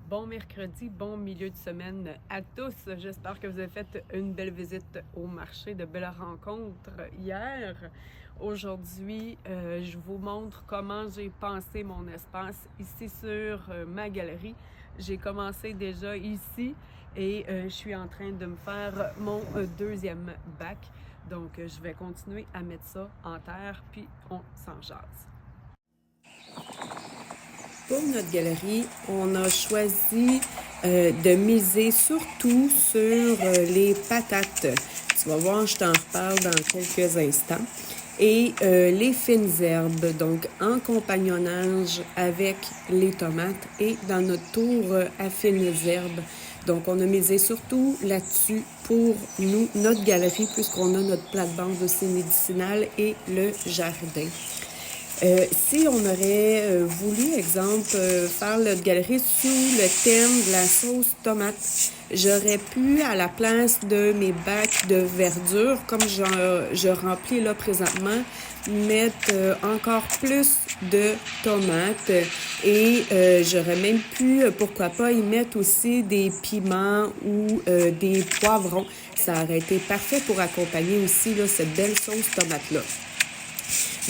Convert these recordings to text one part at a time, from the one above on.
Bon mercredi, bon milieu de semaine à tous. J'espère que vous avez fait une belle visite au marché, de belles rencontres hier. Aujourd'hui, je vous montre comment j'ai pensé mon espace ici sur ma galerie. J'ai commencé déjà ici et je suis en train de me faire mon deuxième bac. Donc, je vais continuer à mettre ça en terre, puis on s'en jase. Pour notre galerie, on a choisi de miser surtout sur les patates. Tu vas voir, je t'en reparle dans quelques instants. Et les fines herbes, donc en compagnonnage avec les tomates et dans notre tour à fines herbes. Donc, on a misé surtout là-dessus pour nous, notre galerie, puisqu'on a notre plate-bande aussi médicinale et le jardin. Si on aurait voulu, exemple, faire notre galerie sous le thème de la sauce tomate, j'aurais pu, à la place de mes bacs de verdure, comme je remplis là présentement, mettre encore plus de tomates et j'aurais même pu, pourquoi pas, y mettre aussi des piments ou des poivrons. Ça aurait été parfait pour accompagner aussi là, cette belle sauce tomate-là.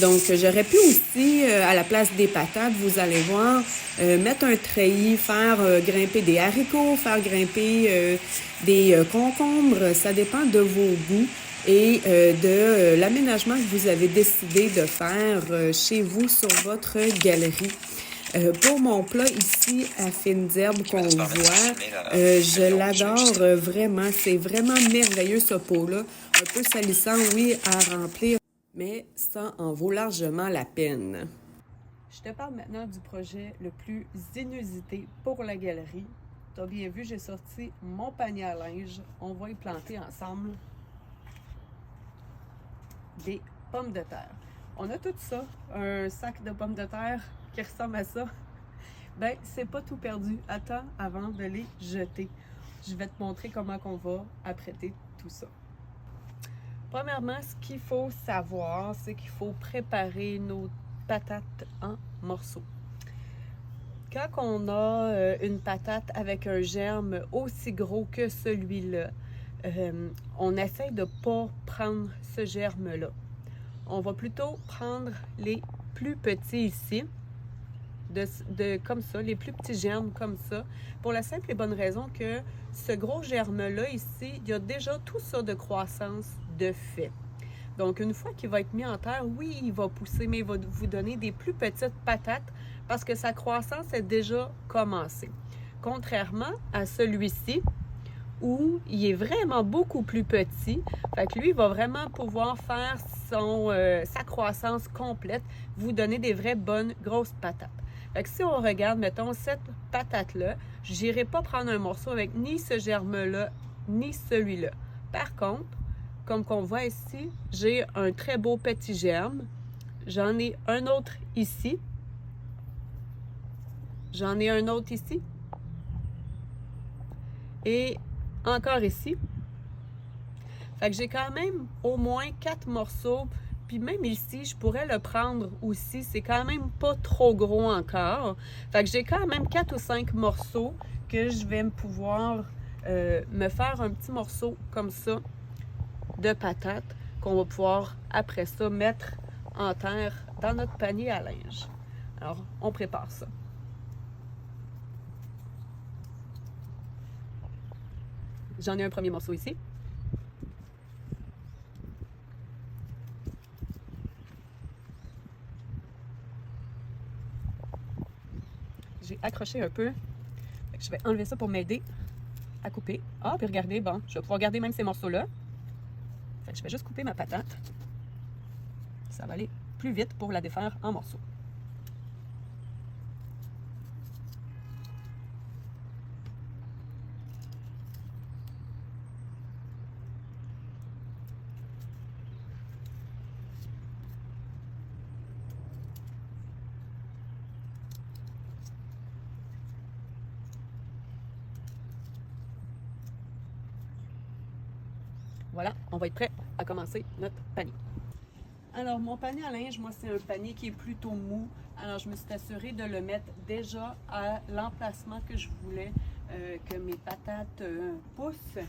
Donc, j'aurais pu aussi, à la place des patates, vous allez voir, mettre un treillis, faire grimper des haricots, faire grimper des concombres. Ça dépend de vos goûts et de l'aménagement que vous avez décidé de faire chez vous sur votre galerie. Pour mon plat ici à fines herbes qu'on voit, je l'adore vraiment. C'est vraiment merveilleux ce pot-là. Un peu salissant, oui, à remplir, mais ça en vaut largement la peine. Je te parle maintenant du projet le plus inusité pour la galerie. Tu as bien vu, j'ai sorti mon panier à linge. On va y planter ensemble des pommes de terre. On a tout ça, un sac de pommes de terre qui ressemble à ça. Ben, c'est pas tout perdu. Attends avant de les jeter. Je vais te montrer comment on va apprêter tout ça. Premièrement, ce qu'il faut savoir, c'est qu'il faut préparer nos patates en morceaux. Quand on a une patate avec un germe aussi gros que celui-là, on essaie de ne pas prendre ce germe-là. On va plutôt prendre les plus petits ici, comme ça, les plus petits germes comme ça, pour la simple et bonne raison que ce gros germe-là ici, il y a déjà tout ça de croissance de fait. Donc, une fois qu'il va être mis en terre, oui, il va pousser, mais il va vous donner des plus petites patates parce que sa croissance est déjà commencée. Contrairement à celui-ci, où il est vraiment beaucoup plus petit, fait que lui, il va vraiment pouvoir faire sa croissance complète, vous donner des vraies bonnes grosses patates. Fait que si on regarde, mettons, cette patate-là, je n'irai pas prendre un morceau avec ni ce germe-là, ni celui-là. Par contre, comme qu'on voit ici, j'ai un très beau petit germe. J'en ai un autre ici. J'en ai un autre ici. Et encore ici. Fait que j'ai quand même au moins 4 morceaux. Puis même ici, je pourrais le prendre aussi. C'est quand même pas trop gros encore. Fait que j'ai quand même 4 ou 5 morceaux que je vais pouvoir me faire un petit morceau comme ça de patates qu'on va pouvoir après ça mettre en terre dans notre panier à linge. Alors, on prépare ça. J'en ai un premier morceau ici. J'ai accroché un peu. Je vais enlever ça pour m'aider à couper. Ah, puis regardez, bon, je vais pouvoir garder même ces morceaux-là. Fait que je vais juste couper ma patate. Ça va aller plus vite pour la défaire en morceaux. Voilà, on va être prêt à commencer notre panier. Alors, mon panier à linge, moi, c'est un panier qui est plutôt mou. Alors, je me suis assurée de le mettre déjà à l'emplacement que je voulais que mes patates poussent.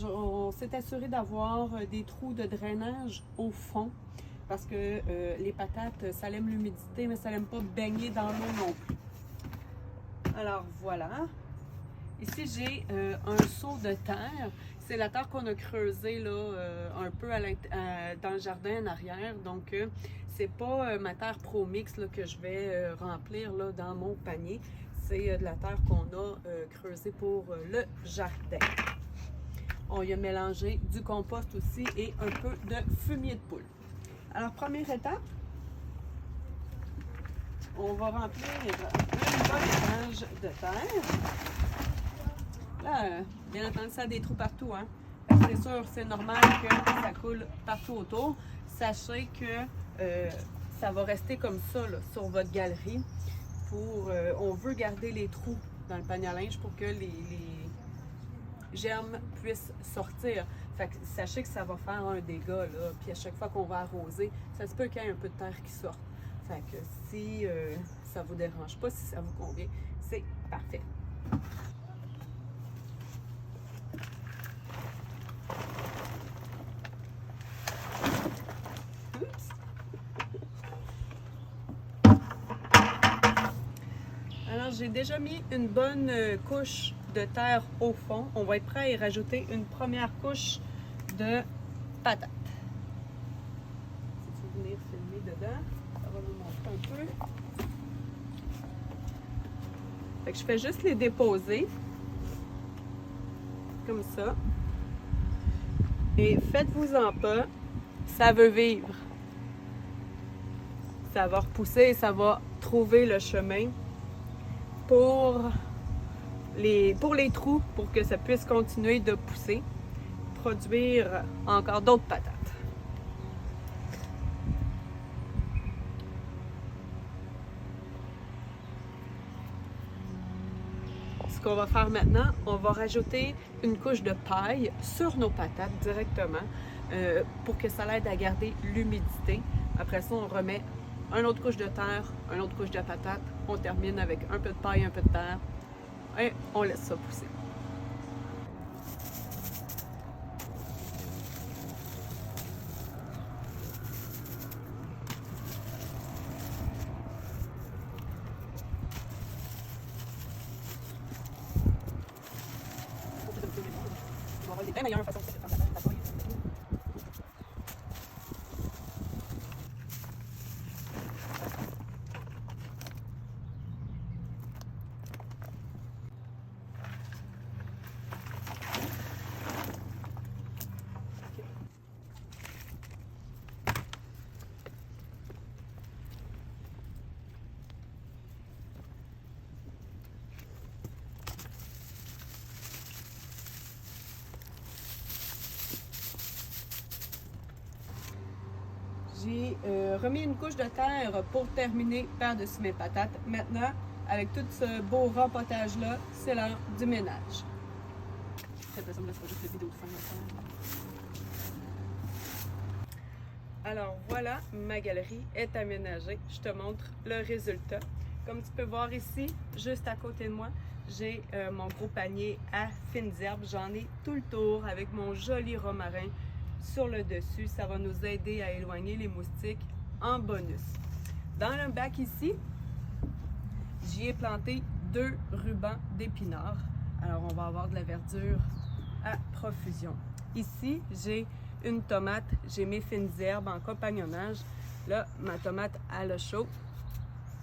On s'est assuré d'avoir des trous de drainage au fond parce que les patates, ça aime l'humidité, mais ça n'aime pas baigner dans l'eau non plus. Alors, voilà. Ici, j'ai un seau de terre. C'est la terre qu'on a creusée là, un peu dans le jardin en arrière. Donc, c'est pas ma terre Pro-Mix là, que je vais remplir là, dans mon panier. C'est de la terre qu'on a creusée pour le jardin. On y a mélangé du compost aussi et un peu de fumier de poule. Alors, première étape, on va remplir une bonne étage de terre. Là, bien entendu, ça a des trous partout, hein. C'est sûr, c'est normal que ça coule partout autour. Sachez que ça va rester comme ça là, sur votre galerie. On veut garder les trous dans le panier à linge pour que les germes puissent sortir. Fait que sachez que ça va faire un dégât, là. Puis à chaque fois qu'on va arroser, ça se peut qu'il y ait un peu de terre qui sorte. Fait que si ça vous dérange pas, si ça vous convient, c'est parfait. Alors, j'ai déjà mis une bonne couche de terre au fond. On va être prêt à y rajouter une première couche de patates. Si tu veux venir filmer dedans, ça va nous montrer un peu. Fait que je fais juste les déposer comme ça. Et faites-vous-en pas, ça veut vivre. Ça va repousser, ça va trouver le chemin pour les trous, pour que ça puisse continuer de pousser, produire encore d'autres patates. Ce qu'on va faire maintenant, on va rajouter une couche de paille sur nos patates directement pour que ça l'aide à garder l'humidité. Après ça, on remet une autre couche de terre, une autre couche de patates. On termine avec un peu de paille, un peu de terre et on laisse ça pousser. On va avoir des bien meilleures façons de faire la paille. J'ai remis une couche de terre pour terminer par-dessus mes patates. Maintenant, avec tout ce beau rempotage-là, c'est l'heure du ménage. Alors voilà, ma galerie est aménagée. Je te montre le résultat. Comme tu peux voir ici, juste à côté de moi, j'ai mon gros panier à fines herbes. J'en ai tout le tour avec mon joli romarin sur le dessus. Ça va nous aider à éloigner les moustiques en bonus. Dans le bac ici, j'y ai planté 2 rubans d'épinards. Alors, on va avoir de la verdure à profusion. Ici, j'ai une tomate. J'ai mes fines herbes en compagnonnage. Là, ma tomate à le chaud.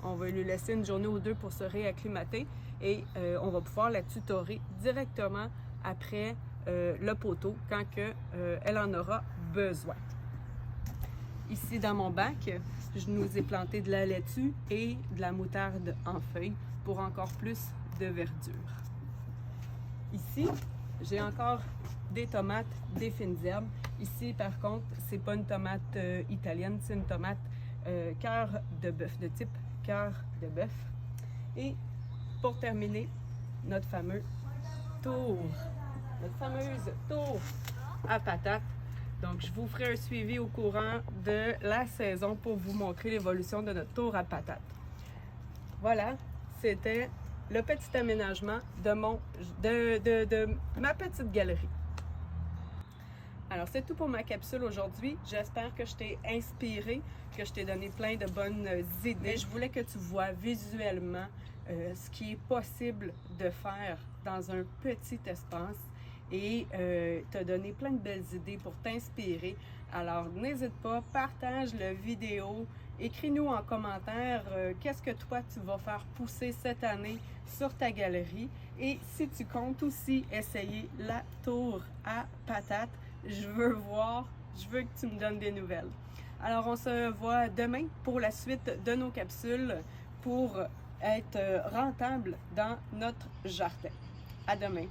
On va lui laisser une journée ou deux pour se réacclimater et on va pouvoir la tutorer directement après le poteau quand elle en aura besoin. Ici dans mon bac, je nous ai planté de la laitue et de la moutarde en feuilles pour encore plus de verdure. Ici, j'ai encore des tomates, des fines herbes. Ici, par contre, c'est pas une tomate italienne, c'est une tomate cœur de bœuf, de type cœur de bœuf. Et pour terminer, notre fameux tour, notre fameuse tour à patates. Donc, je vous ferai un suivi au courant de la saison pour vous montrer l'évolution de notre tour à patates. Voilà, c'était le petit aménagement de ma petite galerie. Alors, c'est tout pour ma capsule aujourd'hui. J'espère que je t'ai inspiré, que je t'ai donné plein de bonnes idées. Je voulais que tu vois visuellement ce qui est possible de faire dans un petit espace et te donner plein de belles idées pour t'inspirer. Alors, n'hésite pas, partage la vidéo, écris-nous en commentaire qu'est-ce que toi tu vas faire pousser cette année sur ta galerie et si tu comptes aussi essayer la tour à patates, je veux que tu me donnes des nouvelles. Alors, on se voit demain pour la suite de nos capsules pour être rentable dans notre jardin. À demain!